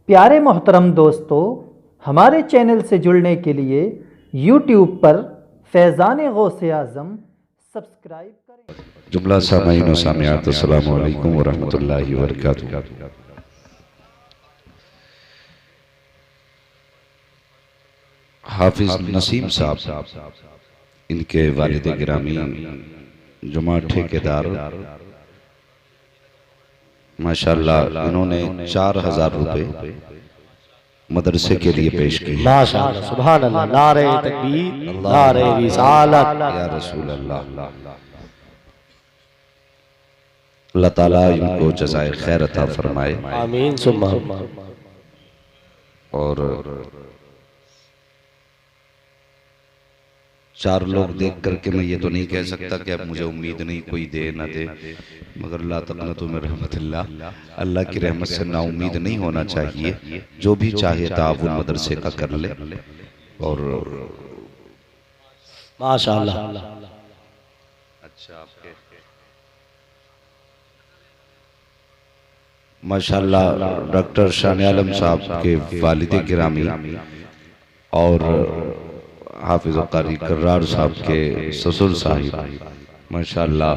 प्यारे मोहतरम दोस्तों, हमारे चैनल से जुड़ने के लिए यूट्यूब पर फैज़ान गौसे आज़म सब्सक्राइब करें। जुमला सामाईन व सामियात, अस्सलामु अलैकुम व रहमतुल्लाहि व बरकातुहू। हाफिज नसीम साहब, इनके वालिद गिरामी जुमा ठेकेदार, माशाअल्लाह इन्होंने 4000 रुपए मदरसे के लिए पेश किए। माशाअल्लाह, सुभान अल्लाह, नारे तकबीर, नारे रिसालत, या रसूल अल्लाह। अल्लाह ताला इनको जज़ाए खैर अता फरमाए। आमीन सुम्मा आमीन। और 4 लोग देख करके मैं ये तो नहीं कह सकता कि अब मुझे उम्मीद नहीं कोई दे ना दे, मगर ला तक़नतु मिन रहमतिल्लाह, अल्लाह की रहमत से ना उम्मीद नहीं होना चाहिए। जो भी चाहे ताअवुन मदरसे का कर ले। और माशाअल्लाह, अच्छा, आपके माशाअल्लाह डॉक्टर शान आलम साहब के वालिद गिरामी और हाफिज कारी कर्रार साहब के ससुर साहिब, माशाअल्लाह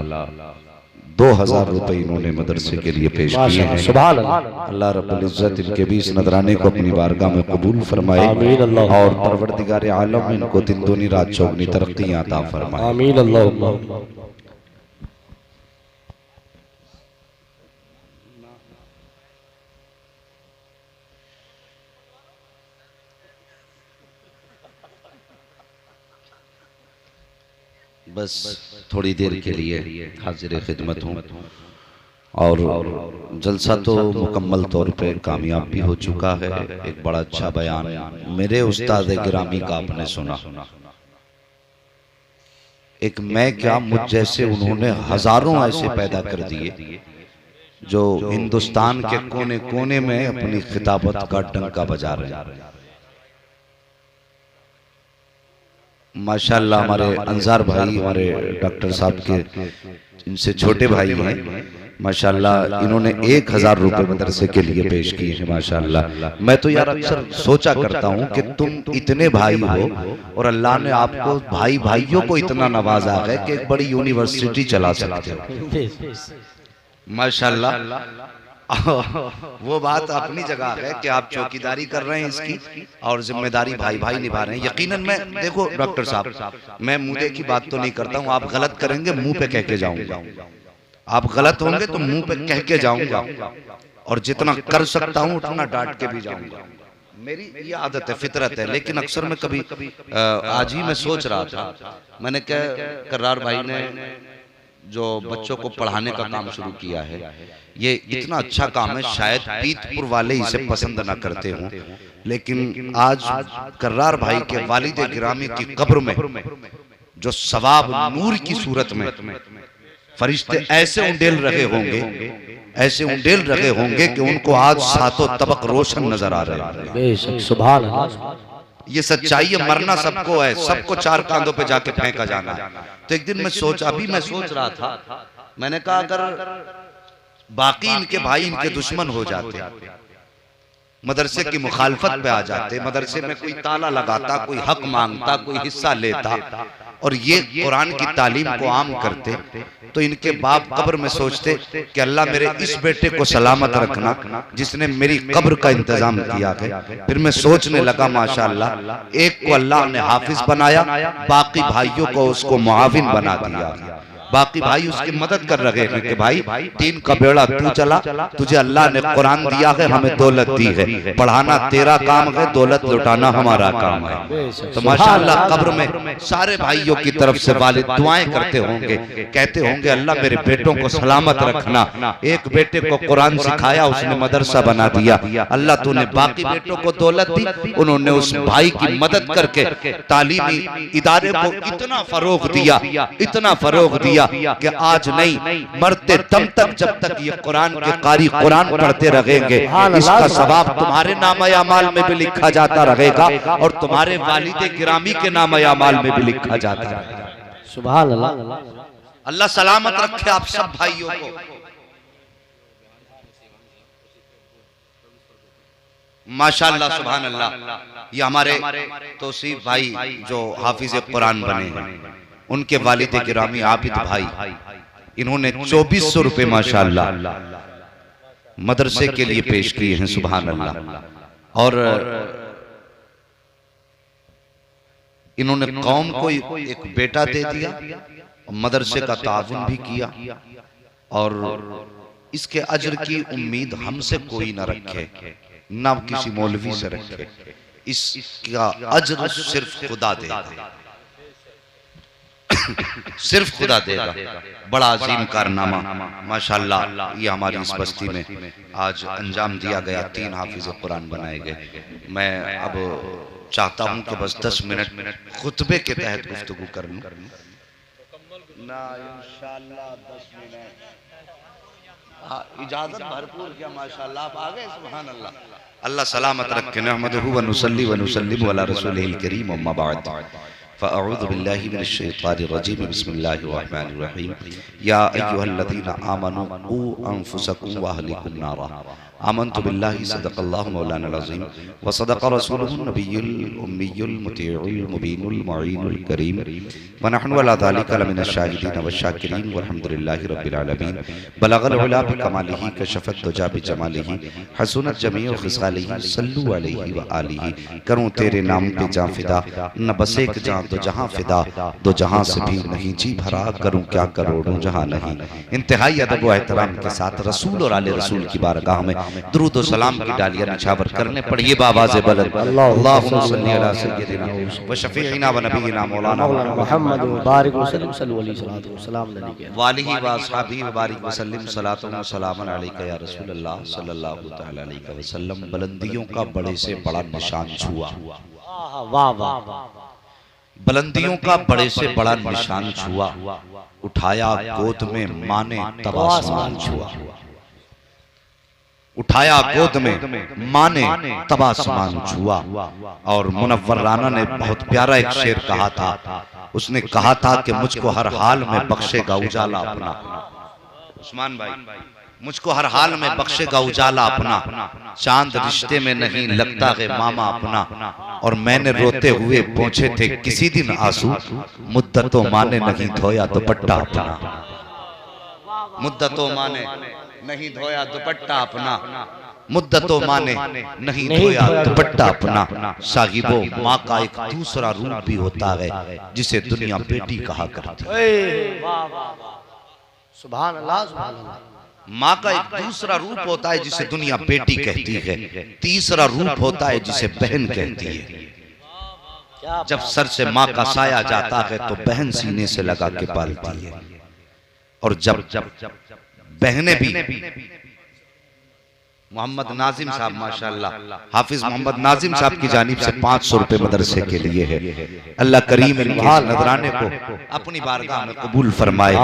2000 रुपए इन्होंने मदरसे के लिए पेश किए हैं। सुभान अल्लाह, अल्लाह रब्बुल इज्जत इनके भी इस नजराने को अपनी बारगाह में कबूल फरमाए आमीन अल्लाह। और परवरदिगार आलम इनको दिन दूनी रात चौगनी तरक्की अता फरमाए। आमीन अल्लाह। बस थोड़ी देर के लिए हाजिर खिदमत हूँ। और जलसा तो मुकम्मल तौर पे कामयाब भी हो चुका है। एक बड़ा अच्छा बयान मेरे उस्ताद गिरामी का आपने सुना। एक मैं क्या, मुझ जैसे उन्होंने हजारों ऐसे पैदा कर दिए जो हिंदुस्तान के कोने कोने में अपनी खिताबत का डंका बजा रहे हैं। माशाअल्लाह हमारे अंसार भाई, हमारे डॉक्टर साहब के इनसे छोटे भाई हैं, माशाअल्लाह इन्होंने 1000 रुपए मदरसे के लिए पेश किए हैं। माशाअल्लाह मैं तो यार अक्सर सोचा करता हूँ कि तुम इतने भाई हो और अल्लाह ने आपको भाई भाइयों को इतना नवाजा है कि एक बड़ी यूनिवर्सिटी चला सकते हो। माशाअल्लाह वो बात अपनी जगह है कि आप चौकीदारी कर रहे हैं इसकी और जिम्मेदारी भाई भाई निभा रहे हैं। यकीनन मैं, देखो डॉक्टर साहब, मैं मुंह की बात तो नहीं करता हूँ। आप गलत करेंगे मुंह पे कह के जाऊंगा, आप गलत होंगे तो मुंह पे कह के जाऊंगा, और जितना कर सकता हूँ उतना डांट के भी जाऊंगा। मेरी ये आदत है, फितरत है। लेकिन अक्सर मैं कभी आज ही मैं सोच रहा था, मैंने कहा कर्रार भाई ने जो बच्चों को पढ़ाने का काम शुरू किया है, ये इतना अच्छा काम है। शायद पीतपुर वाले इसे पसंद ना करते हों, लेकिन आज कर्रार भाई के वालिद गिरामी की कब्र में जो सवाब नूर की सूरत में फरिश्ते ऐसे उंडेल रहे होंगे, ऐसे उंडेल रहे होंगे कि उनको आज सातों तबक रोशन नजर आ रहे हैं। बेशक, सुभान अल्लाह। ये सच्चाई है, मरना सबको है, सबको 4 कांधों पे जाके फेंका जाना है। तो एक दिन मैं सोच रहा था, मैंने कहा अगर बाकी इनके भाई इनके दुश्मन हो जाते, मदरसे की मुखालफत पे आ जाते, मदरसे में कोई ताला लगाता, कोई हक मांगता, कोई हिस्सा लेता और ये कुरान की तालीम को आम करते, तो इनके बाप कब्र में सोचते कि अल्लाह मेरे इस बेटे को सलामत रखना जिसने मेरी कब्र का इंतजाम किया है। फिर मैं सोचने लगा माशाअल्लाह, एक को अल्लाह ने हाफिज बनाया, बाकी भाइयों को उसको मुआविन बना दिया। बाकी भाई उसकी मदद कर रहे हैं कि भाई तीन का बेड़ा तू चला, तुझे अल्लाह ने कुरान दिया है, हमें दौलत दी है, पढ़ाना तेरा काम है, दौलत लुटाना हमारा काम है। तो माशाअल्लाह कब्र में सारे भाइयों की तरफ से वालिद दुआएं करते होंगे, कहते होंगे अल्लाह मेरे बेटों को सलामत रखना। एक बेटे को कुरान सिखाया, उसने मदरसा बना दिया, अल्लाह तूने बाकी बेटों को दौलत दी। उन्होंने उस भाई की मदद करके तालीमी इदारे को इतना फरोग दिया, इतना फरोग दिया कि आज नहीं, मरते दम तक जब तक ये कुरान के कारी कुरान पढ़ते रहेंगे, इसका सवाब तुम्हारे नामे अमाल में भी लिखा जाता रहेगा और तुम्हारे वालिद गिरामी के नामे अमाल में भी लिखा जाता रहेगा। सुभान अल्लाह। अल्लाह सलामत रखे आप सब भाइयों को। माशाअल्लाह सुभान अल्लाह। ये हमारे तौसीफ भाई जो हाफिज कुरान बने हैं, उनके वालिद गिरामी आबिद भाई, इन्होंने 2400 रुपए माशाअल्लाह मदरसे के लिए पेश किए हैं, सुभान अल्लाह। और इन्होंने कौम को एक बेटा दे दिया, मदरसे का ताउन भी किया, और इसके अजर की उम्मीद हमसे कोई ना रखे, ना किसी मौलवी से रखे। इसका अजर सिर्फ खुदा देगा, सिर्फ खुदा देगा। बड़ा अजीम कारनामा माशाअल्लाह ये हमारी इस बस्ती में आज अंजाम दिया गया। 3 हाफिज कुरान बनाए गए। मैं अब चाहता हूं कि बस 10 मिनट खुतबे के तहत गुफ्तगू कर लूं ना, इंशाअल्लाह 10 मिनट इजाजत भरपूर किया माशाअल्लाह। आप आ गए, सुभान अल्लाह। अल्लाह सलामत रखे। नहमदुहु व नुसल्ली व नुसल्लिमु अला रसूलिहिल करीम, अम्मा बाद। फ़अऊज़ु बिल्लाहि मिनश शैतानिर रजीम, बिस्मिल्लाहिर रहमानिर रहीम। या अय्युहल्लज़ीना आमनू क़ू अनफुसकुम व अहलिकुम नारा। आमनतु बिल्लाहि सदक़ल्लाहु मौलानाल अज़ीम व सदक़ रसूलुहुन नबियुल उम्मियुल मुतीउल मुबीनुल मुईनुल करीम व नहनु अला ज़ालिका लमिनश शाहिदीन व शाकिरीन वल्हम्दुलिल्लाहि रब्बिल आलमीन। बलगल उला बिकमालिही कशफत दुजा बिजमालिही हसनत जमीउ खिसालिही सल्लु अलैहि व आलिही। करूं तेरे नाम पे जां फिदा, न बस एक जां तो जहां फिदा, दो जहां से भी नहीं जी भरा, करूं क्या करोड़ों जहां नहीं। इंतहाई अदब व एहतराम के साथ रसूल और आले रसूल की बारगाह में दुरूद व सलाम की डालियां निछावर करने पड़िए बावाज़े बुलंद। अल्लाहुम्मा सल्ली अला सय्यिदिना व शफीइना व नबीना मौलाना मुहम्मद बारिक वसल्लम सल्लल्लाहु अलैहि वसल्लम वालिही व अस्हाबिही व बारिक वसल्लम सलातो व सलामन अलैका या रसूल अल्लाह सल्लल्लाहु तआला अलैहि वसल्लम। बुलंदियों का बड़े से बड़ा निशान छुआ, वाह वाह, बुलंदियों का बड़े से बड़ा निशान छुआ, उठाया गोद में माँ ने तब आसमान छुआ। उठाया गोद में माँ ने तब आसमान छुआ। और मुनव्वर राना ने बहुत प्यारा एक शेर कहा था। उसने कहा था कि मुझको हर हाल में बख्शेगा उजाला अपना। उस्मान भाई, मुझको हर हाल में बख्शेगा उजाला अपना, चांद रिश्ते में नहीं लगता है मामा अपना। और मैंने रोते हुए पहुंचे थे किसी दिन आंसू, मुद्दतों माँ ने नहीं धोया दुपट्टा अपना। मुद्दतों माँ ने नहीं धोया दुपट्टा अपना, मुद्दतों माँ ने नहीं धोया दुपट्टा अपना। साहिबो, माँ का एक दूसरा रूप भी होता है जिसे दुनिया बेटी कहा करती है। सुभान अल्लाह, सुभान अल्लाह। माँ का एक दूसरा रूप होता है जिसे दुनिया बेटी कहती है। तीसरा रूप होता है जिसे बहन कहती है। जब सर से माँ का साया जाता है तो बहन सीने से लगा के पालती है। और जब बहनें भी, मोहम्मद नाजिम साहब माशाअल्लाह, हाफिज मोहम्मद नाजिम साहब की जानिब से 500 रुपए मदरसे के लिए है। अल्लाह करीम इनके नजराने को अपनी बारगाह में कबूल फरमाए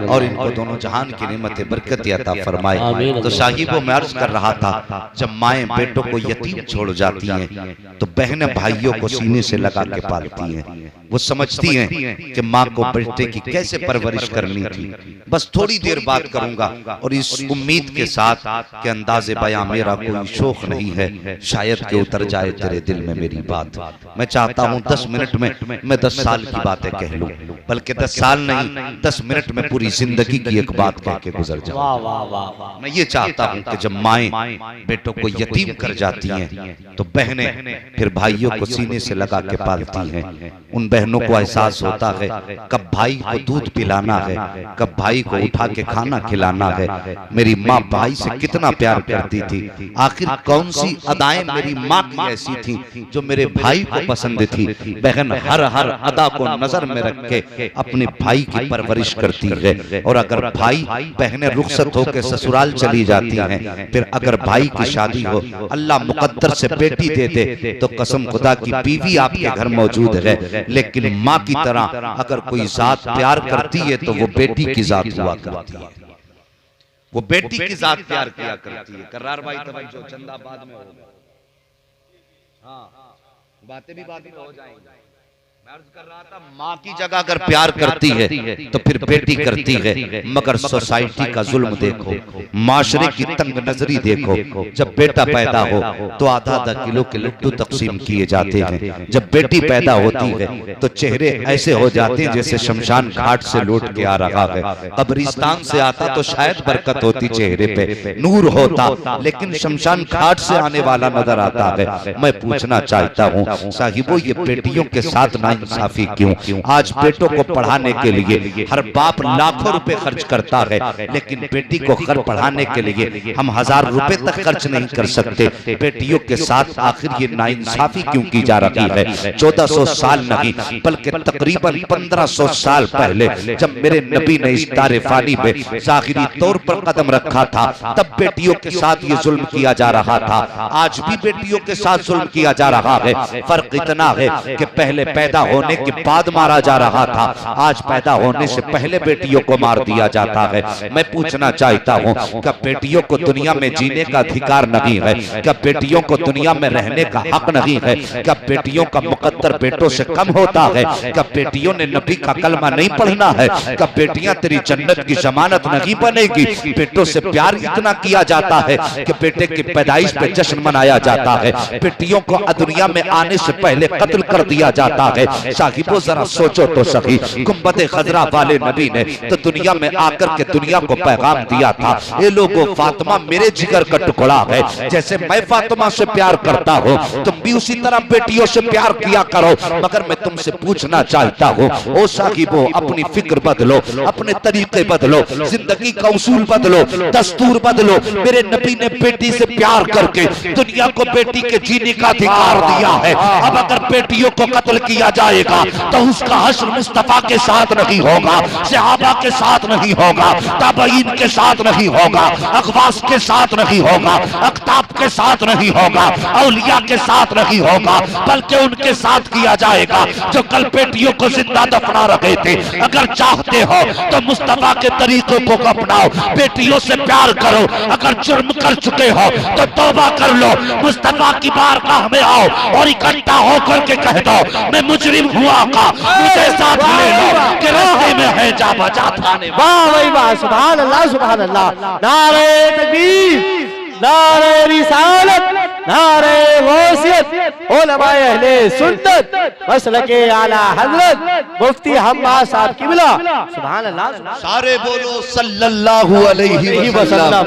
और इनको दोनों जहान की नेमत बरकत अता फरमाए। तो साहिबों में अर्ज कर रहा था, जब माएँ बेटों को यतीम छोड़ जाती हैं तो बहनें भाइयों को सीने से लगा के पालती हैं। वो समझती हैं कि माँ को बेटे की कैसे परवरिश करनी थी। बस थोड़ी देर बात करूंगा और इस उम्मीद के साथ कि अंदाज़े बयां मेरा कोई शौक नहीं है, शायद कि उतर जाए तेरे दिल में मेरी बात। मैं चाहता हूँ 10 मिनट में मैं 10 साल की बातें कह लूं, बल्कि 10 साल नहीं 10 मिनट में पूरी जिंदगी की एक बात कह के गुजर जाऊं। मैं ये चाहता हूँ कि जब माएँ बेटों को यतीम कर जाती हैं तो बहनें फिर भाइयों को सीने से लगा के पालती हैं। उन बहनों को एहसास होता है कब भाई को दूध पिलाना है, कब भाई को उठा के खाना खिलाना है। मेरी माँ भाई से कितना प्यार करती थी, आखिर कौन सी अदाएं मेरी माँ की ऐसी थी जो मेरे भाई को पसंद थी। बहन हर हर अदा को नजर में रख के अपने भाई की परवरिश करती है। और अगर भाई बहनें रुखसत होकर ससुराल चली जाती हैं, फिर अगर भाई की शादी हो, अल्लाह मुकद्दर से बेटी दे दे तो कसम खुदा की बीवी आपके घर मौजूद है, लेकिन माँ की तरह अगर कोई जात प्यार करती है तो वो बेटी की जात हुआ करती है। वो बेटी की जात प्यार किया करती है। करार भाई तवज्जो, चंदा बाद में होगा। हाँ, बातें भी बाद में हो जाएंगी। माँ की जगह अगर प्यार करती है तो फिर बेटी करती है, मगर सोसाइटी का जुल्म देखो, माशरे की तंग नजरी देखो। जब बेटा पैदा हो तो आधा आधा किलो के लड्डू तकसीम किए जाते हैं, जब बेटी पैदा होती है तो चेहरे ऐसे हो जाते हैं जैसे शमशान घाट से लौट के आ रहा है। कब्रिस्तान से आता तो शायद बरकत होती, चेहरे पे नूर होता, लेकिन शमशान घाट से आने वाला नजर आता है। मैं पूछना चाहता हूँ साहिबो, ये बेटियों के साथ नाइंसाफी क्यों? आज बेटों को पढ़ाने के लिए हर बाप लाखों रुपए खर्च करता है, लेकिन बेटी को घर पढ़ाने के लिए हम 1000 रुपए तक खर्च नहीं कर सकते। बेटियों के साथ आखिर ये नाइंसाफी क्यों की जा रही है? 1400 साल नहीं बल्कि तकरीबन 1500 साल पहले जब मेरे नबी ने इस तारे फानी में ज़ाहिरी तौर पर कदम रखा था, तब बेटियों के साथ ये जुल्म किया जा रहा था। आज भी बेटियों के साथ जुल्म किया जा रहा है। फर्क इतना है कि पहले पैदा होने के बाद मारा जा रहा था, आज पैदा होने से पहले बेटियों को मार दिया जाता है। मैं पूछना चाहता हूँ, क्या बेटियों को दुनिया में जीने का अधिकार नहीं है? क्या बेटियों को दुनिया में रहने का हक नहीं है? क्या बेटियों का मुकद्दर बेटों से कम होता है? क्या बेटियों ने नबी का कलमा नहीं पढ़ना है? क्या बेटियां तेरी जन्नत की जमानत नहीं बनेगी? बेटों से प्यार इतना किया जाता है कि बेटे की पैदाइश पे जश्न मनाया जाता है, बेटियों को दुनिया में आने से पहले कत्ल कर दिया जाता है। साहिबो जरा सोचो तो सही, गुंबद खजरा वाले नबी ने तो दुनिया में आकर के दुनिया को पैगाम दिया था, ये लोगों फातिमा मेरे जिगर का टुकड़ा है, जैसे मैं फातिमा से प्यार करता हूँ तुम भी उसी तरह बेटियों से प्यार किया करो। मगर मैं तुमसे पूछना चाहता हूँ, ओ साहिबो, अपनी फिक्र बदलो, अपने तरीके बदलो, जिंदगी का उसूल बदलो, दस्तूर बदलो। मेरे नबी ने बेटी से प्यार करके दुनिया को बेटी के जीने का अधिकार दिया है। अब अगर बेटियों को कत्ल किया जाएगा तो उसका हश्र मुस्तफा के साथ नहीं होगा, सहाबा के साथ नहीं होगा, ताबईन के साथ नहीं होगा, अखवास के साथ नहीं होगा, अख्ताब के साथ नहीं होगा, औलिया के साथ नहीं होगा, बल्कि उनके साथ किया जाएगा जो कल बेटियों को जिंदा दफना रहे थे। अगर चाहते हो तो मुस्तफा के तरीकों को अपनाओ, बेटियों से प्यार करो। अगर जुर्म कर चुके हो तो तौबा कर लो, मुस्तफा की बारगाह में आओ और इकट्ठा होकर के कह दो मैं मुजरिम हुआ का, मुझे साथ ले लो कि रास्ते में है जा बचा थाने। वाह भाई वाह, सुभान अल्लाह सुभान अल्लाह। नारे तकबीर, नारे रिसालत, नारे गौसियत, उलमाए अहले सुन्नत मसलके आला हजरत मुफ्ती हम्मा साहब किबला, सुभान अल्लाह। सारे बोलो सल्लल्लाहु अलैहि वसल्लम।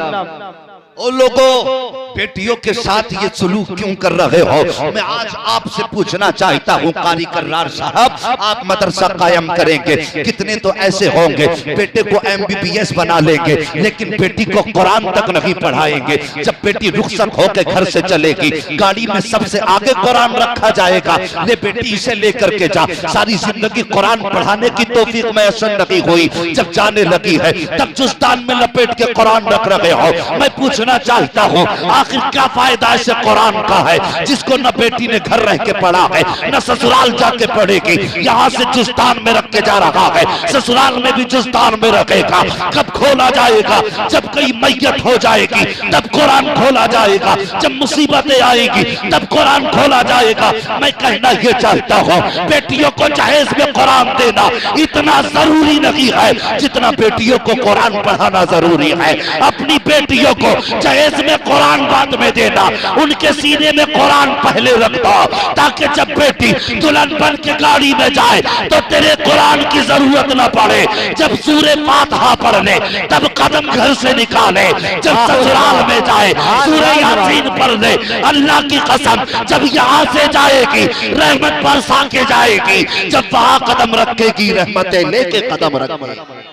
ओ लोगों, बेटियों के साथ ये सलूक क्यों कर रहे हो? मैं आज आपसे पूछना चाहता हूँ, कारी कर्रार साहब, आप मदरसा कायम करेंगे, कितने तो ऐसे होंगे बेटे को MBBS बना लेंगे लेकिन बेटी को कुरान तक नहीं पढ़ाएंगे। जब बेटी रुखसत होकर घर से चलेगी, गाड़ी में सबसे आगे कुरान रखा जाएगा, ले बेटी इसे लेकर के जा। सारी जिंदगी कुरान पढ़ाने की तौफीक मैसर नहीं हुई, जब जाने लगी है तब जुस्तान में लपेट के कुरान रख रहे हो। मैं पूछना चाहता हूँ, आखिर क्या फायदा ऐसे कुरान का है जिसको न बेटी ने घर रह के पढ़ा है न ससुराल जाके पढ़ेगी? यहाँ से जुस्तान में रख के जा रहा है, ससुराल में भी जुस्तान में रखेगा। कब खोला जाएगा? जब कहीं मैयत हो जाएगी तब कुरान खोला जाएगा, जब मुसीबतें आएगी तब कुरान खोला जाएगा। मैं कहना ये चाहता हूँ, बेटियों को जहेज में कुरान देना इतना जरूरी नहीं है जितना बेटियों को कुरान पढ़ाना जरूरी है। अपनी बेटियों को जहेज में कुरान बाद में देना, उनके सीने में कुरान पहले रख दो, ताकि जब बेटी दुल्हन बन के गाड़ी में जाए तो तेरे कुरान की जरूरत न पड़े। जब सूरे फातिहा पढ़ ले तब कदम घर से निकाले, जब ससुराल में जाए सूरे यासीन पढ़ ले। अल्लाह की कसम, जब यहाँ से जाएगी रहमत बरसा के जाएगी, जब वहां कदम रखेगी रहमतें लेके कदम रखेगी।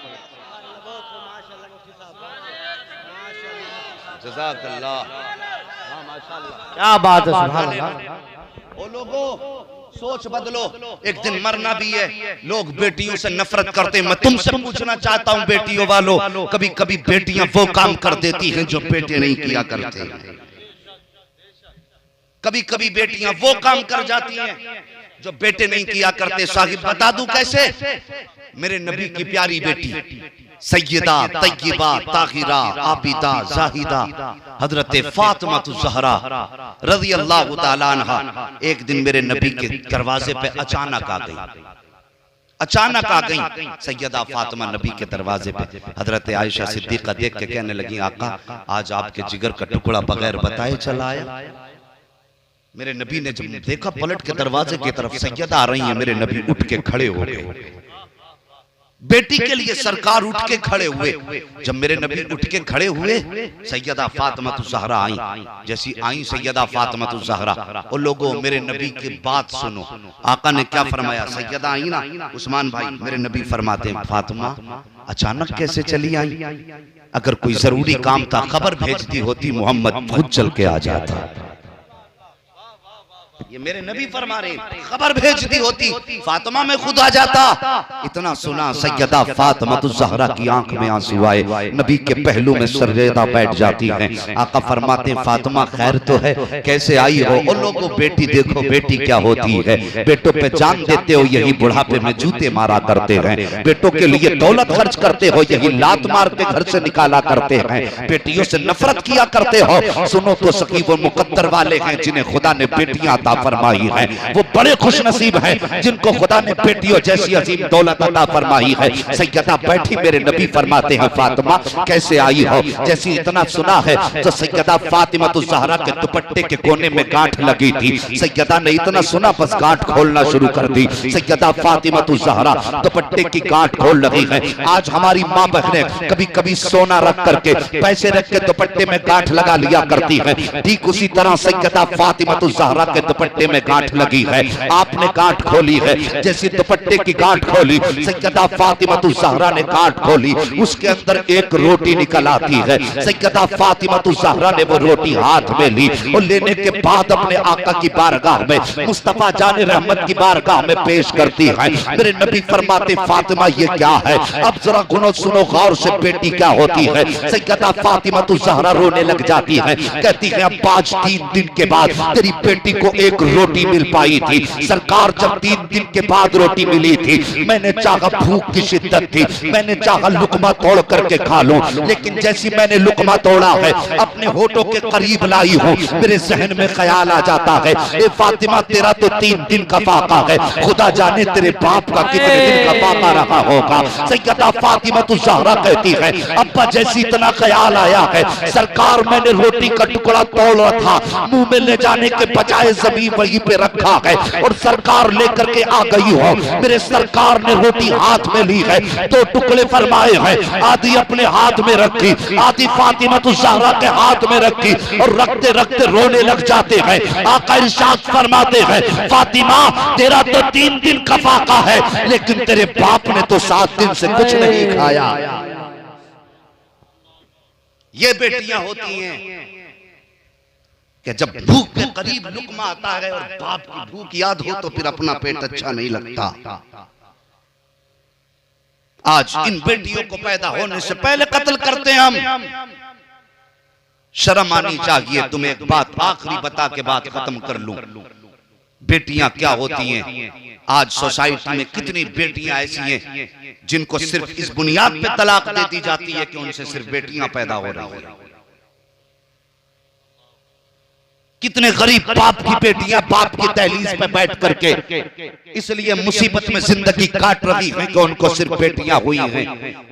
जज़ाकल्लाह, क्या बात है, सुभान अल्लाह। ओ लोगों, सोच बदलो, एक दिन मरना भी है। लोग बेटियों से नफरत करते, मैं तुमसे पूछना चाहता हूं बेटियों वालों, कभी कभी बेटियां वो काम कर देती हैं जो बेटे नहीं किया करते। कभी कभी बेटियां वो काम कर जाती हैं जो बेटे नहीं किया करते। साहिब बता दूं कैसे? मेरे नबी की प्यारी बेटी सैयदा तय्यबा ताहिरा आबिदा जाहिदा हजरत फातिमा ज़हरा रज़ी अल्लाह तआला अन्हा एक दिन मेरे नबी के दरवाजे पे अचानक आ गई। सैयदा फातिमा नबी के दरवाजे पे हजरत आयशा सिद्दीक़ा देख के कहने लगी, आका आज आपके जिगर का टुकड़ा बगैर बताए चला आया। मेरे नबी ने जब देखा पलट के दरवाजे की तरफ सैयदा आ रही है, मेरे नबी उठ के खड़े हो गए। बेटी के लिए सरकार उठ के खड़े हुए। जब मेरे नबी उठ के खड़े हुए, सैयदा फातिमा ज़हरा आई। जैसी आई सैयदा फातिमा ज़हरा, ओ लोगों मेरे नबी की बात सुनो। आका ने क्या फरमाया? सैयदा आई ना उस्मान भाई, मेरे नबी फरमाते हैं फातिमा अचानक कैसे चली आई? अगर कोई जरूरी काम था खबर भेजती होती, मोहम्मद खुद चल के आ जाता। ये मेरे नबी फरमा रहे, खबर भेजती होती फातिमा में खुद आ जाता। इतना सुना सैयदा फातिमा ज़हरा की आंख में आंसू आए, नबी के पहलू में सररेदा बैठ जाती हैं। आका फरमाते हैं फातिमा खैर तो है, कैसे आई हो? और लोगों बेटी देखो बेटी क्या होती है, बेटों पे जान देते हो यही बुढ़ापे में जूते मारा करते हैं, बेटों के लिए दौलत खर्च करते हो यही लात मार के घर से निकाला करते हैं, बेटियों से नफरत किया करते हो। सुनो तो सकी वो मुकद्दर वाले हैं जिन्हें खुदा ने बेटियां फरमाई है, वो बड़े खुश नसीब हैं जिनको खुदा ने बेटियों जैसी अजीम दौलत अता फरमाई है। सैयदा बैठी, मेरे नबी फरमाते हैं फातिमा कैसे आई हो? जैसी इतना सुना है तो सैयदा फातिमा ज़हरा के दुपट्टे के कोने में गांठ लगी थी। सैयदा ने इतना सुना बस गांठ खोलना शुरू कर दी। सैयदा फातिमा ज़हरा दुपट्टे की गांठ खोल रही है। आज हमारी माँ बहनें कभी कभी सोना रख करके पैसे रख के दुपट्टे में गांठ लगा लिया करती है, ठीक उसी तरह सैयदा फातिमा ज़हरा के दुपट्टे में गांठ लगी है। आपने गांठ खोली है, जैसी दुपट्टे की गांठ खोली सैयदा फातिमा ज़हरा ने गांठ खोली, उसके अंदर एक रोटी निकल आती है। सैयदा फातिमा ज़हरा ने वो रोटी हाथ में ली और लेने के बाद अपने आका की बारगाह में मुस्तफा जाने रहमत की बारगाह में पेश करती है। मेरे नबी फरमाते फातिमा ये क्या है? अब जरा गुनो सुनो गौर से, बेटी क्या होती है? सैयदा फातिमा ज़हरा रोने लग जाती है, कहती है अब आज 3 दिन के बाद तेरी बेटी को एक रोटी मिल पाई थी। सरकार जब 3 दिन के बाद रोटी मिली थी, मैंने चाहा, भूख की शिद्दत थी, मैंने चाहा लुकमा तोड़ करके खा लूं, लेकिन जैसी मैंने लुकमा तोड़ा है अपने होठों के करीब लाई हूं, मेरे जहन में ख्याल आ जाता है ए फातिमा तेरा तो 3 दिन का फाका है, खुदा जाने तेरे बाप का कितने दिन का फाका रहा होगा। सैयदा फातिमा ज़हरा कहती है अब्बा जैसी इतना ख्याल आया है, सरकार मैंने रोटी का टुकड़ा तोड़ा था, मुंह में ले जाने के बजाय जमीन वहीं पे रखा है और सरकार लेकर के आ गई हो। मेरे सरकार ने रोटी हाथ में ली है, 2 टुकड़े फरमाए हैं, आधी अपने हाथ में रखी, आधी फातिमा ज़हरा के हाथ में रखी और रखते रखते रोने लग जाते हैं। आका इरशाद फरमाते हैं फातिमा तेरा तो 3 दिन का फाका है, लेकिन तेरे बाप ने तो 7 दिन से कुछ नहीं खाया। ये बेटियां होती हैं कि जब भूख के करीब लुकमा आता है और बाप की भूख याद हो तो फिर अपना पेट अच्छा नहीं लगता। आज इन बेटियों को पैदा होने से पहले कत्ल करते हैं हम। शर्म आनी चाहिए। तुम्हें एक बात आखिरी बता के बात खत्म कर लूं। बेटियां क्या होती हैं? आज सोसाइटी में कितनी बेटियां ऐसी हैं जिनको सिर्फ इस बुनियाद पे तलाक दे दी जाती है कि उनसे सिर्फ बेटियां पैदा हो रही हैं। कितने गरीब बाप की बेटियां बाप की दहलीज पे बैठ करके इसलिए मुसीबत में जिंदगी काट रही हैं कि उनको सिर्फ बेटियां हुई हैं।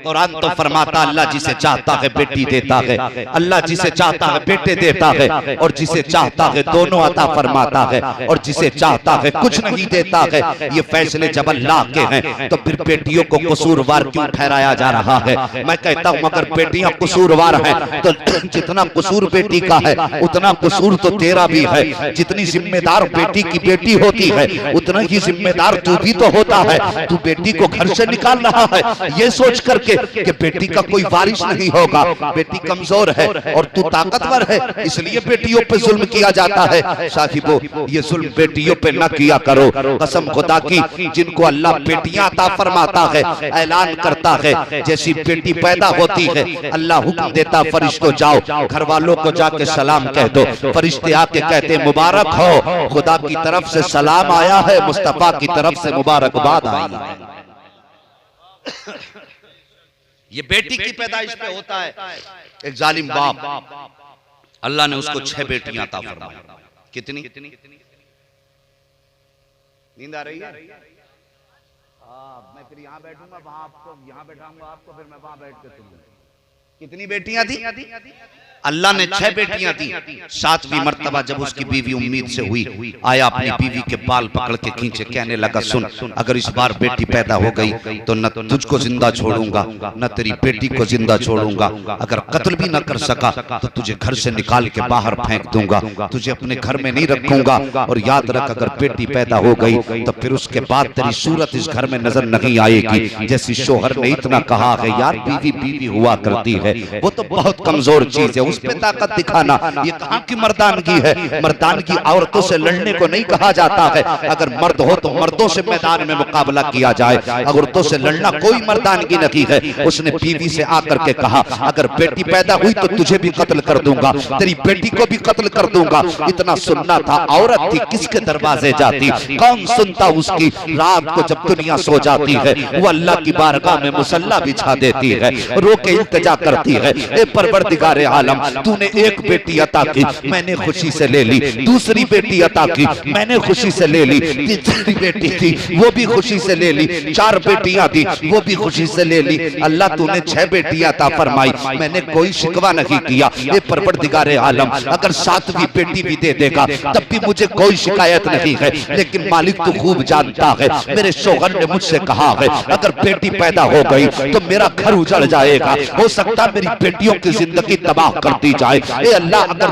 कुरान तो फरमाता अल्लाह जिसे चाहता है बेटी देता है, अल्लाह जिसे चाहता है बेटे देता है, और जिसे चाहता है दोनों अता फरमाता है, और जिसे चाहता है कुछ नहीं देता है। ये फैसले जब अल्लाह के हैं तो फिर बेटियों को कसूरवार क्यों ठहराया जा रहा है? मैं कहता हूं अगर बेटियां कसूरवार हैं तो जितना कसूर बेटी का है उतना कसूर तो भी है। जितनी जिम्मेदार बेटी की बेटी होती है उतना ही जिम्मेदार तू भी तो होता है। तू बेटी को घर से निकाल रहा है ये सोच करके कि बेटी का कोई वारिस नहीं होगा, बेटी कमजोर है और तू ताकतवर है, इसलिए बेटियों पे जुल्म किया जाता है। साहिबो ये जुल्म बेटियों पे न किया करो। कसम खुदा की जिनको अल्लाह बेटियां अता फरमाता है, ऐलान करता है जैसी बेटी पैदा होती है अल्लाह हुक्म देता फरिश्तों जाओ घर वालों को जाके सलाम कह दो। फरिश्ते आके कहते मुबारक हो, खुदा की तरफ से सलाम आया है, मुस्तफा की तरफ से मुबारकबाद आई है। ये बेटी की पैदाइश पे होता है। एक जालिम बाप, अल्लाह ने उसको 6 बेटियां अता फरमाई। कितनी? नींद आ रही है? मैं फिर यहाँ बैठूंगा, वहां आपको यहाँ बैठाऊंगा आपको, फिर मैं वहां बैठ के सुनूंगा। कितनी बेटियां थी? अल्लाह ने 6 बेटियां दी। 7वीं मर्तबा जब उसकी बीवी उम्मीद से हुई, आया अपनी बीवी के बाल पकड़ के खींचे, कहने लगा सुन, अगर इस बार बेटी पैदा हो गई तो न तुझको जिंदा छोड़ूंगा न तेरी बेटी को जिंदा छोड़ूंगा। अगर कत्ल भी न कर सका तो तुझे घर से निकाल के बाहर फेंक दूंगा, तुझे अपने घर में नहीं रखूंगा। और याद रख, अगर बेटी पैदा हो गई तो फिर उसके बाद तेरी सूरत इस घर में नजर नहीं आएगी। जैसी शोहर ने इतना कहा है यार बीवी बीवी हुआ करती है, वो तो बहुत कमजोर चीज है, उस पे ताकत दिखाना ये कहां की मर्दानगी है। मर्दानगी औरतों से लड़ने को नहीं कहा जाता है। अगर मर्द हो तो मर्दों से मैदान में मुकाबला किया जाए, औरतों से लड़ना कोई मर्दानगी नहीं है। उसने बीवी से आकर के कहा अगर बेटी पैदा हुई तो तुझे भी कत्ल कर दूंगा, तेरी बेटी को भी कत्ल कर दूंगा। इतना सुनना था। औरत थी, किसके दरवाजे जाती, कौन सुनता उसकी। रात को जब दुनिया सो जाती है वो अल्लाह की बारगाह में मुसल्ला बिछा देती है, रो के इल्तिजा करती है, ए परवरदिगारे आलम तूने एक बेटी अता की, मैंने खुशी से ले ली। दूसरी बेटी अता की, मैंने खुशी से ले ली। तीसरी बेटी थी, वो भी खुशी से ले ली। 4 बेटियां थी, वो भी खुशी से ले ली। अल्लाह तूने 6 बेटियां अता फरमाई, मैंने कोई शिकवा नहीं किया। ये परवरदिगारे आलम अगर 7वीं बेटी भी दे देगा तब भी मुझे कोई शिकायत नहीं है। लेकिन मालिक तू खूब जानता है, मेरे शौहर ने मुझसे कहा है अगर बेटी पैदा हो गई तो मेरा घर उजड़ जाएगा, हो सकता मेरी बेटियों की जिंदगी तबाह कर दी जाए। ए अल्लाह अगर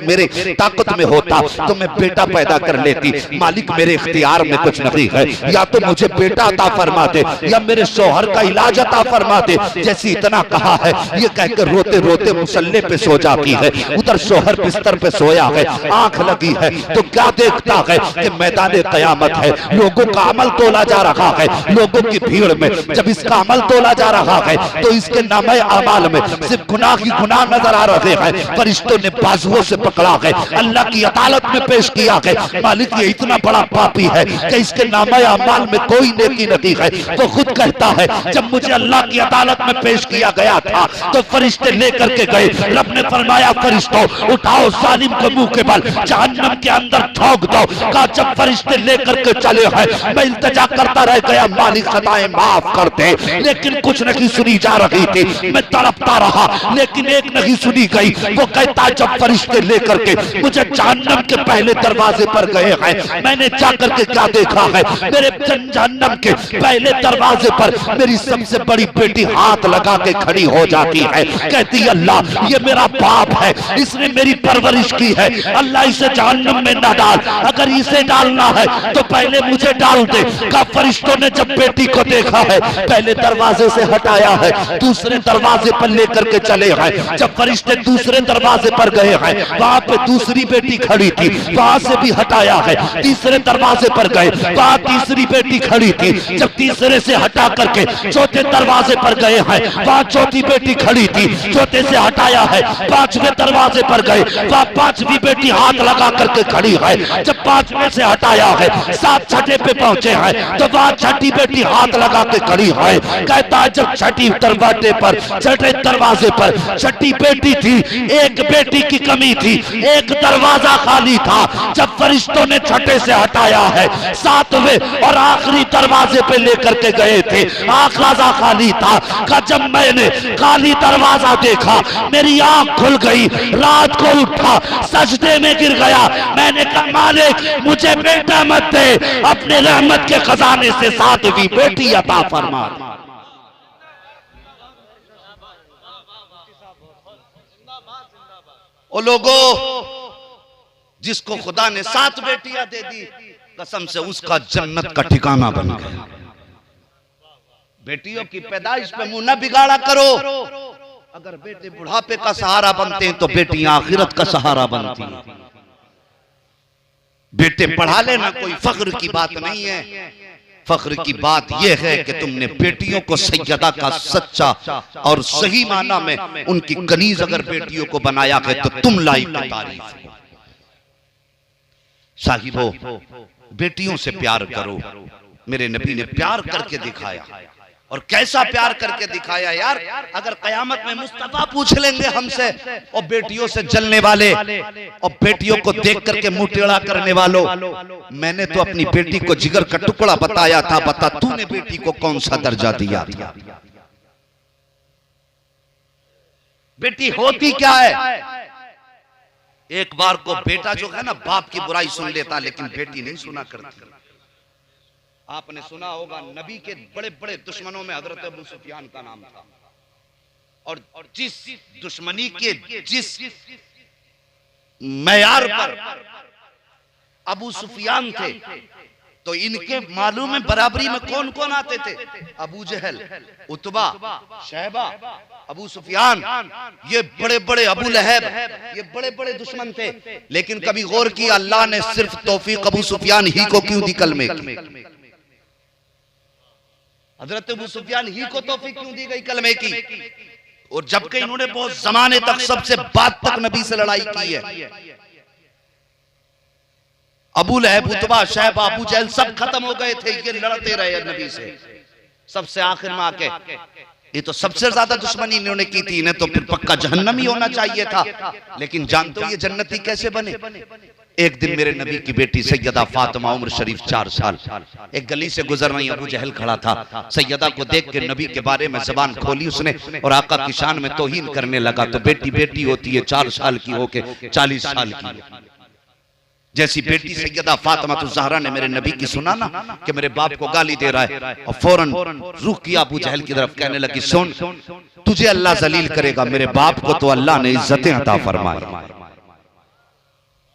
मेरे ताकत में होता तो मैं बेटा पैदा कर लेती। मालिक मेरे इख्तियार में कुछ नहीं है, या तो मुझे बेटा अता फरमा दे या मेरे शौहर का इलाज अता फरमा दे। जैसे इतना कहा है ये कहकर रोते रोते मुसल्ले पे सो जाती है। उधर शौहर बिस्तर पे सोया है, आंख लगी है तो क्या देखता है कि मैदान कयामत है, लोगों का अमल तोला जा रहा है। लोगों की भीड़ में जब इसका अमल तोला जा रहा है तो इसके नामे अमाल में सिर्फ गुनाह ही गुनाह नजर आ रहे हैं। फरिश्तों ने बाजुओं से पकड़ा है, अल्लाह की अदालत में पेश किया है। मालिक ये इतना बड़ा पापी है कि इसके नामे अमाल में कोई नेकी नहीं है। वो खुद कहता है जब मुझे अल्लाह की अदालत में पेश किया गया था तो फरिश्ते लेकर के गए, रब ने फरमाया फरिश्तों उठाओ जालिम को मुंह के बल जहन्नम के अंदर ठोक दो। कहा जब फरिश्ते लेकर के चले हैं मैं इल्तिजा करता रह गया मालिक खताएं माफ कर दे, लेकिन कुछ नहीं सुनी जा रही थी। मैं तड़पता रहा लेकिन एक नहीं सुनी गई। वो कहता जब फरिश्ते लेकर के मुझे जहन्नम के पहले दरवाजे पर गए हैं, मैंने जाकर के क्या देखा है, मेरे जहन्नम के पहले दरवाजे पर मेरी सबसे बड़ी बेटी हाथ लगा के खड़ी हो जाती है। कहती अल्लाह ये मेरा बाप है, इसने मेरी परवरिश की है, अल्लाह इसे जहन्नम में न डाल, अगर इसे डालना है तो पहले मुझे डाल दे। का फरिश्तों ने जब बेटी को देखा है पहले दरवाजे से हटाया है, दूसरे दरवाजे पर लेकर के चले हैं। जब फरिश्ते दूसरे दरवाजे पर गए हैं वहां पे दूसरी बेटी खड़ी थी, वहां से भी हटाया है। तीसरे दरवाजे पर गए, वहां तीसरी बेटी खड़ी थी, जब तीसरे से हटा करके चौथे दरवाजे पर गए हैं वहां चौथी बेटी खड़ी थी, चौथे से हटाया है। 5वें दरवाजे पर गए, वहां 5वीं बेटी हाथ लगा करके खड़ी है, जब 5वें से हटाया है 7 छठे पे पहुंचे हैं तो वहां छठी बेटी हाथ लगा के खड़ी है। कहता है जब छठी दरवाजे पर छठे दरवाजे पर छठी बेटी थी, एक बेटी की कमी थी, एक दरवाजा खाली था। जब फरिश्तों ने छठे से हटाया है 7वें और आखिरी दरवाजे पे लेकर के गए थे, दरवाजा खाली था। जब मैंने खाली दरवाजा देखा मेरी आंख खुल गई, रात को उठा सजदे में गिर गया। मैंने कहा मालिक मुझे बेटा मत दे, अपने रहमत के खजाने से 7वीं बेटी अता फरमा। ओ लोगो जिसको खुदा ने 7 बेटियां दे दी कसम से उसका जन्नत का ठिकाना बन गया। बेटियों की पैदाइश पे मुंह न बिगाड़ा करो। अगर बेटे बुढ़ापे का सहारा बनते हैं तो बेटियां आखिरत का सहारा बनती हैं। बेटे पढ़ा लेना कोई फख्र की बात नहीं है, फख्र की बात यह है कि तुमने बेटियों को सैयदा का सच्चा और सही माना में उनकी कनीज अगर बेटियों को बनाया है तो तुम लायक तारीफ। साहिबो बेटियों से प्यार करो, मेरे नबी ने प्यार करके दिखाया और कैसा प्यार करके दिखाया यार। अगर कयामत में मुस्तफा पूछ लेंगे हमसे, और बेटियों से जलने वाले और बेटियों को देख करके मुंह टेढ़ा करने वालों, मैंने तो अपनी बेटी को जिगर का टुकड़ा बताया था, बता तूने बेटी को कौन सा दर्जा दिया था? बेटी होती क्या है? एक बार को बेटा जो है ना बाप की बुराई सुन लेता, लेकिन बेटी नहीं सुना करती। आपने सुना होगा नबी के बड़े बड़े दुश्मनों में हजरत अबू सुफियान का नाम था, और जिस दुश्मनी के जिस मैयार पर अबू सुफियान थे, तो इनके मालूम में बराबरी में कौन कौन आते थे? अबू जहल, उतबा, शहबा, अबू सुफियान, ये बड़े बड़े, अबू लहब, ये बड़े बड़े दुश्मन थे। लेकिन कभी गौर किया अल्लाह ने सिर्फ तौफीक अबू सुफियान ही को क्यों दी कलमे की? हजरत अबू सुफियान ही को तौफीक क्यों दी गई कलमे की? और जबकि इन्होंने बहुत जमाने तक सबसे बाद तक नबी से लड़ाई की है। अबू लहब, उतबा, शैबा, अबू जहल सब खत्म हो गए थे, ये लड़ते रहे नबी से। सबसे आखिर में आके ये तो सबसे ज्यादा दुश्मनी इन्होंने की थी, इन्हें तो फिर पक्का जहन्नम ही होना चाहिए था। लेकिन जानते हो ये जन्नती कैसे बने? एक दिन मेरे नबी की बेटी सैयदा फातिमा, उम्र शरीफ 4 साल, एक गली से गुजर रही, अबू जहल खड़ा था। सैयदा को देख के नबी के बारे में जबान खोली उसने और आका की शान में तौहीन करने लगा। तो बेटी बेटी होती है, 4 साल की होके 40 साल की। जैसी बेटी सैयदा फातिमा तो ज़हरा ने मेरे नबी की सुना ना कि मेरे बाप को गाली दे रहा है, और फौरन रुख किया अबू जहल की तरफ, कहने लगी सुन, तुझे अल्लाह जलील करेगा, मेरे बाप को तो अल्लाह ने इज्जतें अता फरमाई।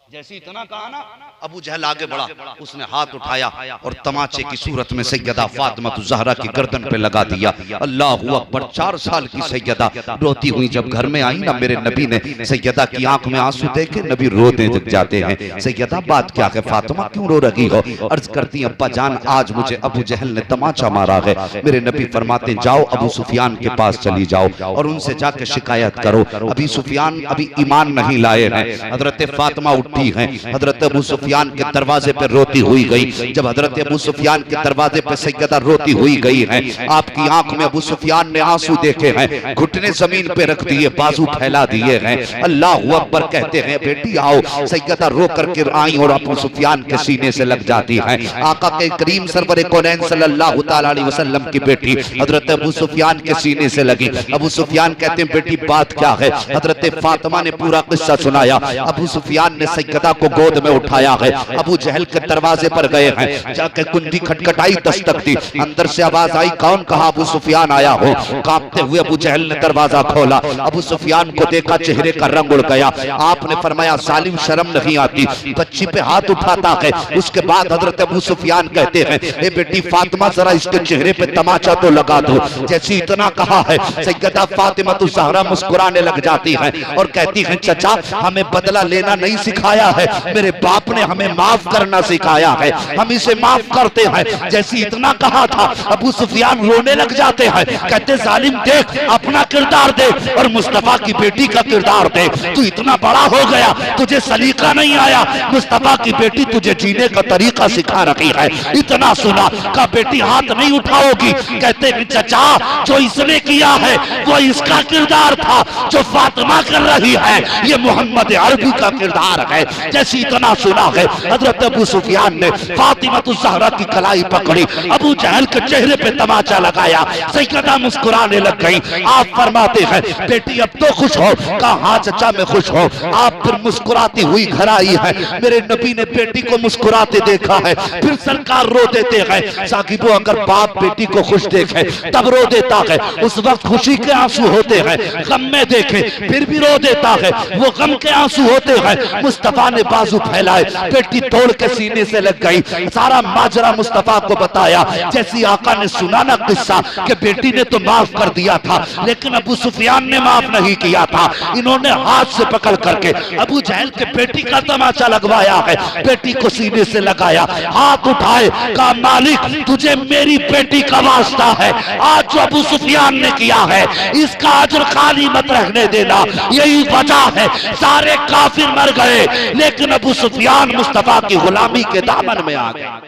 जैसे इतना कहा ना, अबू जहल आगे बढ़ा, उसने हाथ उठाया और तमाचे की सूरत में सैयदा फातिमा तो ज़हरा की गर्दन पे लगा दिया। अल्लाहू अकबर। 4 साल की सैयदा रोती हुई जब घर में आई ना, मेरे नबी ने सैयदा की आंख में आंसू देखे नबी रोने लग जाते हैं। सैयदा बात क्या है फातिमा, क्यों रो रही हो? अर्ज करती अब्बा जान, आज मुझे अबू जहल ने तमाचा मारा है। मेरे नबी फरमाते जाओ अबू सुफियान के पास चली जाओ और उनसे जाके शिकायत करो। अबी सुफियान अभी ईमान नहीं लाए हैं। हजरत फातिमा उठी है, हजरत अबू सुफियान के दरवाजे पे रोती हुई गई। जब हजरत अबू सुफियान के दरवाजे पे सैयदा रोती हुई गई है, आपकी आंख में अबू सुफियान ने आंसू देखे हैं, घुटने जमीन पे रख दिए, बाजू फैला दिए हैं। अल्लाहू अकबर कहते हैं बेटी आओ। सैयदा रो करके आई और अबू सुफियान के सीने से लग जाती है। आका के करीम सरवर कौनैन सल्लल्लाहु तआला अलैहि वसल्लम की बेटी हजरत अबू सुफियान के सीने से लगी। अबू सुफियान कहते हैं बेटी बात क्या है? हजरत फातिमा ने पूरा किस्सा सुनाया। अबू सुफियान ने सैयदा को गोद में उठाया है, अबू जहल के दरवाजे पर गए हैं, जाके कुंडी खटखटाई, दस्तक दी, अंदर से आवाज आई कौन? कहा अबू सुफियान आया हो। कांपते हुए अबू जहल ने दरवाजा खोला, अबू सुफियान को देखा, चेहरे का रंग उड़ गया। आपने फरमाया जालिम शर्म नहीं आती, बच्ची पे हाथ उठाता है। उसके बाद हजरत अबू सुफियान कहते हैं ए बेटी फातिमा जरा इसके चेहरे पे तमाचा तो लगा दो। जैसे इतना कहा है सैयदा फातिमा तो ज़हरा मुस्कुराने लग जाती है और कहती है चचा हमें बदला लेना नहीं सिखाया है, मेरे बाप ने हमें माफ करना सिखाया है, हम इसे माफ करते हैं। जैसे इतना कहा था अबू सुफियान रोने लग जाते हैं, कहते जालिम देख अपना किरदार देख और मुस्तफा की बेटी का किरदार देख। तू इतना बड़ा हो गया तुझे सलीका नहीं आया, मुस्तफा की बेटी तुझे जीने का तरीका सिखा रही है। इतना सुना का बेटी हाथ नहीं उठाओगी? कहते हैं चचा जो इसने किया है वो इसका किरदार था, जो फातिमा कर रही है ये मोहम्मद अरबी का किरदार है। जैसे इतना सुना है हजरत अबू सुफियान ने फातिमा तो ज़हरा की कलाई पकड़ी, अबू जहल के चेहरे पे तमाचा लगाया, सैयदा मुस्कुराने लग गई। आप फरमाते हैं बेटी अब तो खुश हो? कहा हाँ चचा मैं खुश हूँ। आप फिर मुस्कुराती हुई घर आई है, मेरे नबी ने बेटी को मुस्कुराते देखा है, फिर सरकार रो देते हैं। साकिबो अगर बाप बेटी को खुश देखे तब रो देता है, उस वक्त खुशी के आंसू होते हैं, गम में देखे फिर भी रो देता है, वो गम के आंसू होते हैं। मुस्तफा ने बाजू फैलाए, बेटी तोड़ के सीने से लग गई, सारा माजरा मुस्तफा को बताया। जैसी आका ने सुना ना किस्सा कि बेटी ने तो माफ कर दिया था लेकिन अबू सुफियान ने माफ नहीं किया था, इन्होंने हाथ से पकड़ करके अबू जहल के बेटी का तमाचा लगवाया है, बेटी को सीने से लगाया, हाथ उठाए, कहा मालिक तुझे मेरी बेटी का वास्ता है, आज जो अबू सुफियान ने किया है इसका अजर खाली मत रहने देना। यही वजह है सारे काफिर मर गए लेकिन अबू सुफियान मुस्तफा की गुलामी के दामन में आ गया।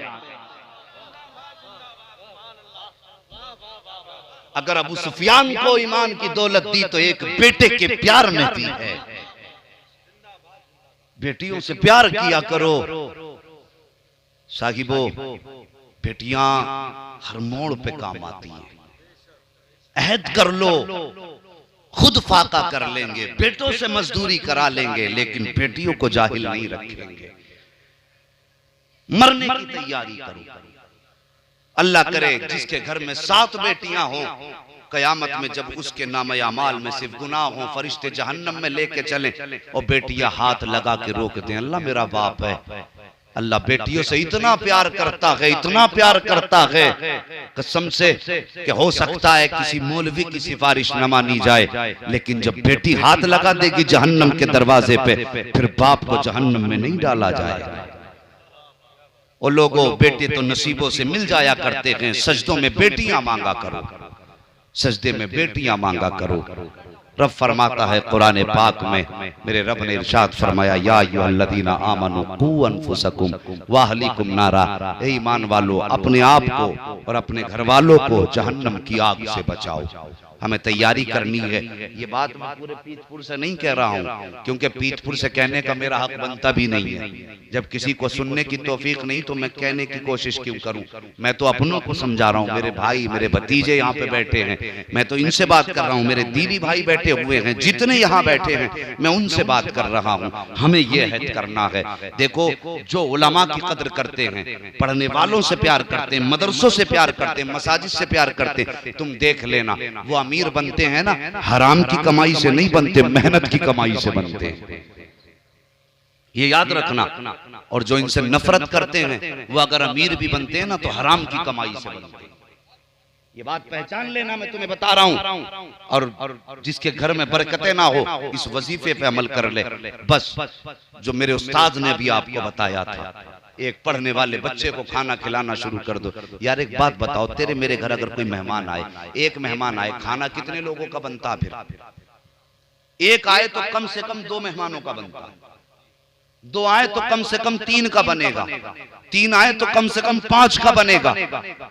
अगर अबू सुफियान को ईमान की दौलत दी तो एक बेटे के प्यार ने दी है। बेटियों से प्यार किया करो साहिबो, बेटियां हर मोड़ पे काम आती हैं। अहद कर लो, खुद फाका कर लेंगे, बेटों से मजदूरी करा लेंगे, लेकिन बेटियों को जाहिल नहीं रखेंगे। मरने की तैयारी करो। अल्लाह करे जिसके घर में 7 बेटियां हो, कयामत में जब उसके नामे अमाल में सिर्फ गुनाह हो, फरिश्ते जहन्नम में लेके चले और बेटियां हाथ लगा के रोकते हैं, अल्लाह मेरा बाप है। अल्लाह बेटियों से इतना प्यार करता है, इतना प्यार करता है, कसम से कि हो सकता है किसी मौलवी की सिफारिश न मानी जाए, लेकिन जब बेटी हाथ लगा देगी जहन्नम के दरवाजे पे, फिर बाप को जहन्नम में नहीं डाला जाएगा। और लोगों, बेटे तो नसीबों से मिल जाया करते हैं। सजदों में बेटियां मांगा करो, सजदे में बेटियां मांगा करो। रब फरमाता है कुरान पाक में, मेरे रब ने इरशाद फरमाया, या अय्युहल्लज़ीना आमनू कू अनफुसकुम व अहलीकुम नारा, ए ईमान वालों, अपने आप को और अपने घर वालों को जहन्नम की आग से बचाओ। हमें तैयारी करनी है। ये बात मैं पूरे पीतपुर से नहीं कह रहा हूँ, क्योंकि पीतपुर से कहने का मेरा हक बनता भी नहीं है। जब किसी को सुनने की तौफीक नहीं तो मैं कहने की कोशिश क्यों करूं। मैं तो अपनों को समझा रहा हूँ। मेरे भाई, मेरे भतीजे यहाँ पे बैठे हैं, मैं तो इनसे बात कर रहा हूँ। मेरे दीदी भाई बैठे हुए हैं, जितने यहाँ बैठे हैं मैं उनसे बात कर रहा हूँ। हमें ये अहद करना है। देखो, जो उलमा की कदर करते हैं, पढ़ने वालों से प्यार करते हैं, मदरसों से प्यार करते हैं, मसाजिद से प्यार करते हैं, तुम देख लेना वो अमीर बनते हैं ना, हराम की कमाई से नहीं बनते, मेहनत की कमाई से बनते हैं। ये याद रखना। और जो इनसे नफरत करते हैं वो अगर अमीर भी बनते हैं ना तो हराम की कमाई से बनते हैं। ये बात पहचान लेना, मैं तुम्हें बता रहा हूं। और जिसके घर में बरकतें ना हो, इस वजीफे पे अमल कर ले। बस जो मेरे उस्ताद ने भी आपको बताया था, एक पढ़ने वाले बच्चे को खाना खिलाना शुरू कर दो। यार एक बात बताओ, तेरे मेरे घर अगर कोई मेहमान आए, एक मेहमान आए, खाना कितने लोगों का बनता? फिर एक आए तो कम से कम 2 मेहमानों का बनता, 2 आए तो कम से कम 3 का बनेगा, 3 आए तो कम से कम 5 का बनेगा,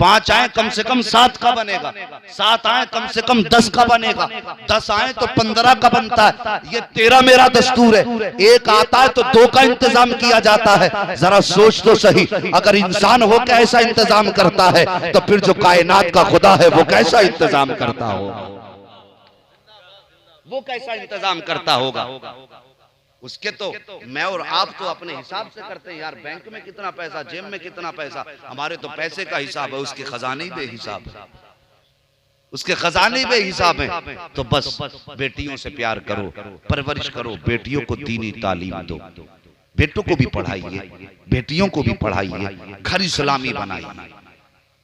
5 आए कम से कम 7 का बनेगा, 7 आए कम से कम 10 का बनेगा, 10 आए तो 15 का बनता है। ये तेरा मेरा दस्तूर है। एक आता है तो 2 का इंतजाम किया जाता है। जरा सोच तो सही, अगर इंसान हो के ऐसा इंतजाम करता है तो फिर जो कायनात का खुदा है वो कैसा इंतजाम करता होगा, वो कैसा इंतजाम करता होगा। उसके तो मैं और आप तो अपने हिसाब से करते हैं। यार बैंक में कितना पैसा, जेब में कितना पैसा, हमारे तो पैसे का हिसाब है, उसके खजाने बेहिसाब है, उसके खजाने बेहिसाब है। तो बस बेटियों से प्यार करो, परवरिश करो, बेटियों को दीनी तालीम दो, बेटों को भी पढ़ाइए, बेटियों को भी पढ़ाइए, घर इस्लामी बनाइए,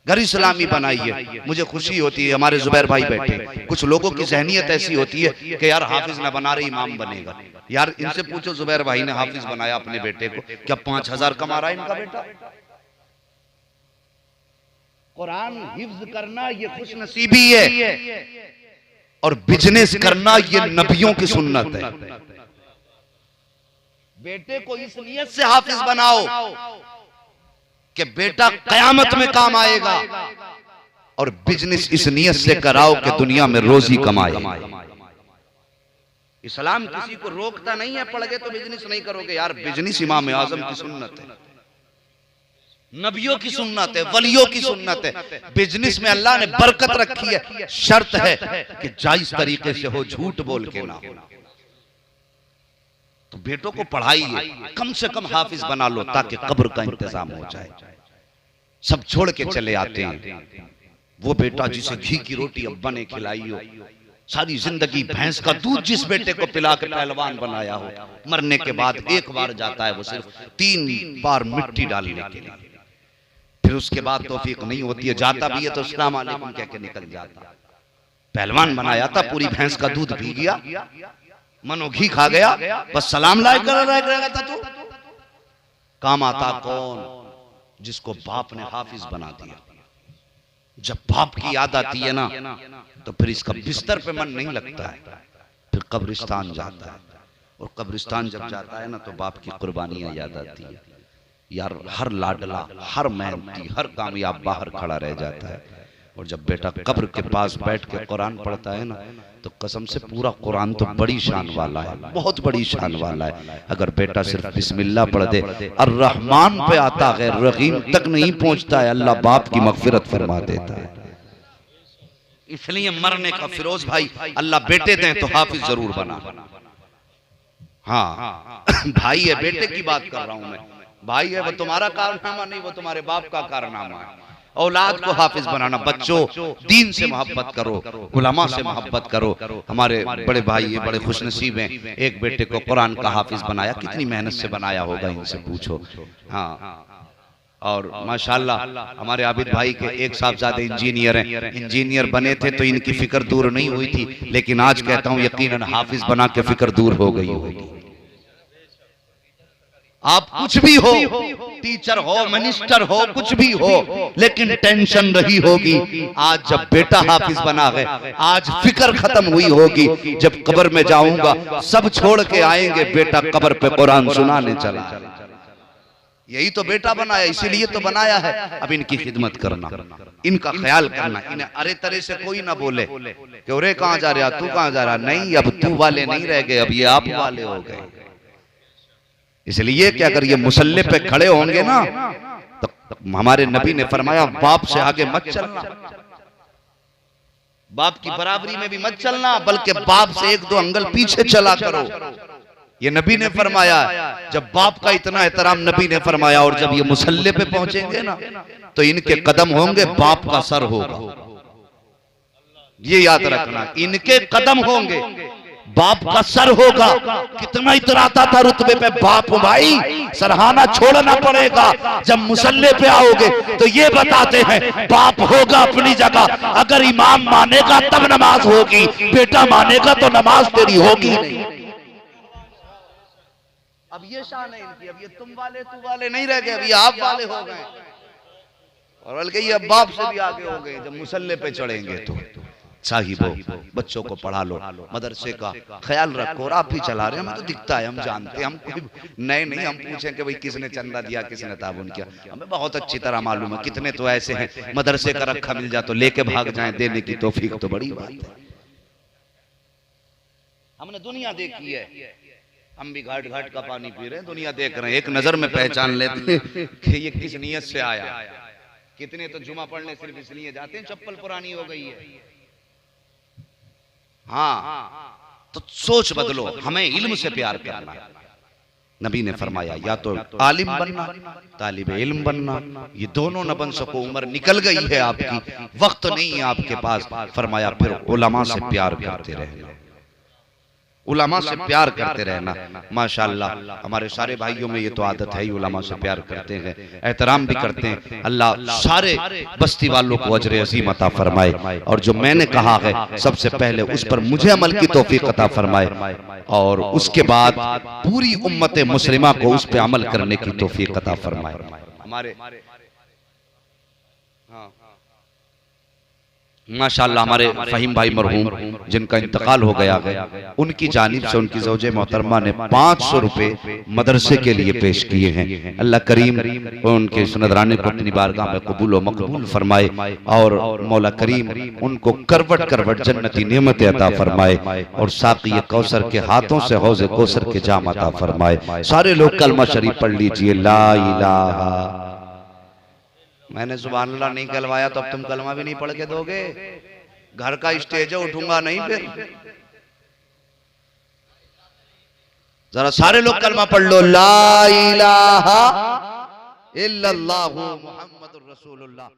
घर इस्लामी बनाइए। मुझे खुशी होती है, हमारे जुबैर भाई बैठे, कुछ लोगों की जहनियत ऐसी होती है कि यार हाफिज न बना रहे इमाम बनेगा। यार इनसे पूछो, जुबैर भाई ने हाफिज बनाया अपने बेटे को, क्या 5000 कमा रहा है इनका बेटा? कुरान हिफ्ज करना ये खुश नसीबी है, और बिजनेस करना ये नबियों की सुन्नत है। बेटे को इस नियत से हाफिज बनाओ कि बेटा कयामत में काम आएगा, और बिजनेस इस नियत से कराओ कि दुनिया में रोजी कमाए। इस्लाम किसी को रोकता नहीं है, पढ़ गए तो बिजनेस नहीं करोगे। यार बिजनेस इमाम आजम की सुन्नत है, नबियों की सुन्नत है, वलियों की सुन्नत है। बिजनेस में अल्लाह ने बरकत रखी है, शर्त है कि जायज तरीके से हो, झूठ बोल के ना हो। तो बेटों को पढ़ाइए, कम से कम हाफिज बना लो ताकि कब्र का इंतजाम हो जाए। सब छोड़ के चले आते हैं। वो बेटा जिसे घी की रोटी अब्बा ने खिलाई हो, सारी जिंदगी भैंस का दूध जिस बेटे को पिला के पहलवान बनाया हो, मरने के बाद एक बार जाता है वो सिर्फ 3 बार मिट्टी डालने के लिए, फिर उसके बाद तौफीक नहीं होती है। जाता भी है तो अस्सलाम वालेकुम कह के निकल जाता। पहलवान बनाया था, पूरी भैंस का दूध पी गया, मनो घी खा गया, बस सलाम लाइक कर रहा था। तो काम आता कौन? जिसको बाप ने हाफिज बना दिया। जब बाप की याद आती है ना तो फिर इसका बिस्तर पे मन नहीं लगता है, फिर कब्रिस्तान जाता है, और कब्रिस्तान जब जाता है ना तो बाप की कुर्बानियां याद आती है। यार हर लाडला, हर मेहनती, हर कामयाब बाहर खड़ा रह जाता है, और जब बेटा कब्र के पास बैठ के कुरान पढ़ता है ना, तो कसम से पूरा कुरान तो बड़ी शान वाला है, बहुत बड़ी शान वाला है। अगर बेटा सिर्फ बिस्मिल्लाह पढ़ दे, अर्रहमान पे आता है, रहीम तक नहीं पहुंचता है, अल्लाह बाप की मगफिरत फरमा देता है। इसलिए मरने का फिरोज भाई, अल्लाह बेटे दें तो हाफिज जरूर बना। हाँ भाई है, बेटे की बात कर रहा हूं मैं। भाई है वो तुम्हारा कारनामा नहीं, वो तुम्हारे बाप का कारनामा है। औलाद को हाफिज बनाना। बच्चों, दीन से मोहब्बत करो, उलमा से मोहब्बत करो। हमारे बड़े भाई ये बड़े खुशनसीब हैं, एक बेटे को कुरान का हाफिज बनाया। कितनी मेहनत से बनाया होगा, इनसे पूछो। हाँ, और माशाल्लाह हमारे आबिद भाई के एक साहबजादे इंजीनियर हैं। इंजीनियर बने थे तो इनकी फिक्र दूर नहीं हुई थी, लेकिन आज कहता हूं यकीनन हाफिज बना के फिक्र दूर हो गई होगी। आप कुछ भी हो, टीचर हो, मिनिस्टर हो, कुछ भी हो, लेकिन टेंशन रही होगी। आज जब बेटा हाफिज बना है, आज फिक्र खत्म हुई होगी। जब कब्र में जाऊंगा सब छोड़ के आएंगे, बेटा कब्र पे कुरान सुनाने चला। यही तो बेटा बनाया, इसीलिए तो बनाया है। अब इनकी खिदमत करना, इनका ख्याल करना, इन्हें अरे तरह से कोई ना बोले कि अरे कहां जा रहा, तू कहां जा रहा। नहीं, अब तू वाले नहीं रह गए, अब ये आप वाले हो गए। इसलिए कि अगर ये मुसल्ले पे खड़े होंगे ना, तो हमारे नबी ने फरमाया बाप से आगे मत चलना, बाप की बराबरी में भी मत चलना, बल्कि बाप से एक दो अंगल पीछे चला करो। ये नबी ने फरमाया। जब बाप का इतना एहतराम नबी ने फरमाया, और जब ये मुसल्ले पे पहुंचेंगे ना, तो इनके कदम होंगे, बाप का सर होगा। ये याद रखना, इनके कदम होंगे, बाप का सर होगा। कितना इतराता था रुतबे पे बाप भाई, सरहाना छोड़ना पड़ेगा। जब मुसल्ले पे आओगे तो ये बताते हैं बाप होगा अपनी जगह, अगर इमाम मानेगा तब नमाज होगी, बेटा मानेगा तो नमाज तेरी होगी नहीं। अब ये शान है इनकी, अब ये तुम वाले तू वाले नहीं रह गए, अब ये आप वाले हो गए, और बल्कि ये अब बाप से भी आगे हो गए। जब मुसल्ले पे चढ़ेंगे तो साहिबो, बच्चों को पढ़ा लो, मदरसे का ख्याल रखो। और आप भी चला रहे हैं, हमें तो दिखता है, हम जानते हैं, हम कोई नए नहीं हम पूछें कि भाई किसने चंदा दिया, किसने ताबुन किया, हमें बहुत अच्छी तरह मालूम है। कितने तो ऐसे हैं मदरसे का रखा मिल जाए तो लेके भाग जाएं, देने की तौफीक तो बड़ी बात है। हमने दुनिया देखी है, हम भी घाट घाट का पानी पी रहे हैं, दुनिया देख रहे हैं, एक नजर में पहचान लेते हैं कि ये किस नियत से आया। कितने तो जुमा पढ़ने सिर्फ इसलिए जाते हैं चप्पल पुरानी हो गई है। हाँ, तो सोच बदलो, हमें इल्म से प्यार करना। नबी ने फरमाया या तो आलिम बनना, तालिबे इल्म बनना, ये दोनों न बन सको, उम्र निकल गई है आपकी, वक्त नहीं है आपके पास। फरमाया फिर उलमा से प्यार करते रहना, उलमा से प्यार करते रहना। माशाअल्लाह हमारे सारे भाइयों में ये तो आदत है ही, उलमा से प्यार करते हैं, एहतराम भी करते हैं। अल्लाह सारे बस्ती वालों को अजर अज़ीम अता फरमाए, और जो मैंने कहा है सबसे पहले उस पर मुझे अमल की तौफीक अता फरमाए, और उसके बाद पूरी उम्मत मुस्लिमा को उस पर अमल करने की तौफीक अता फरमाए। हमारे माशाअल्लाह हमारे फहीम भाई मरहूम जिनका इंतकाल हो गया है, उनकी जानिब से उनकी ज़ौजे मोहतरमा ने 500 रुपए मदरसे के लिए पेश किए हैं। अल्लाह करीम उनके इस नजराने को अपनी बारगाह में कबूल व मकबूल फरमाए, और मौला करीम उनको करवट करवट जन्नती नेमतें अता फरमाए, और साक़ी कौसर के हाथों से हौज़े कौसर के जाम अता फरमाए। सारे लोग कलमा शरीफ पढ़ लीजिए, ला इलाहा। मैंने सुभान अल्लाह नहीं कहलवाया तो अब तुम कलमा भी नहीं पढ़ के दोगे। घर का स्टेज है, उठूंगा नहीं फिर। जरा सारे लोग कलमा पढ़ लो, ला इलाहा इल्लल्लाहु मुहम्मदुर रसूलुल्लाह।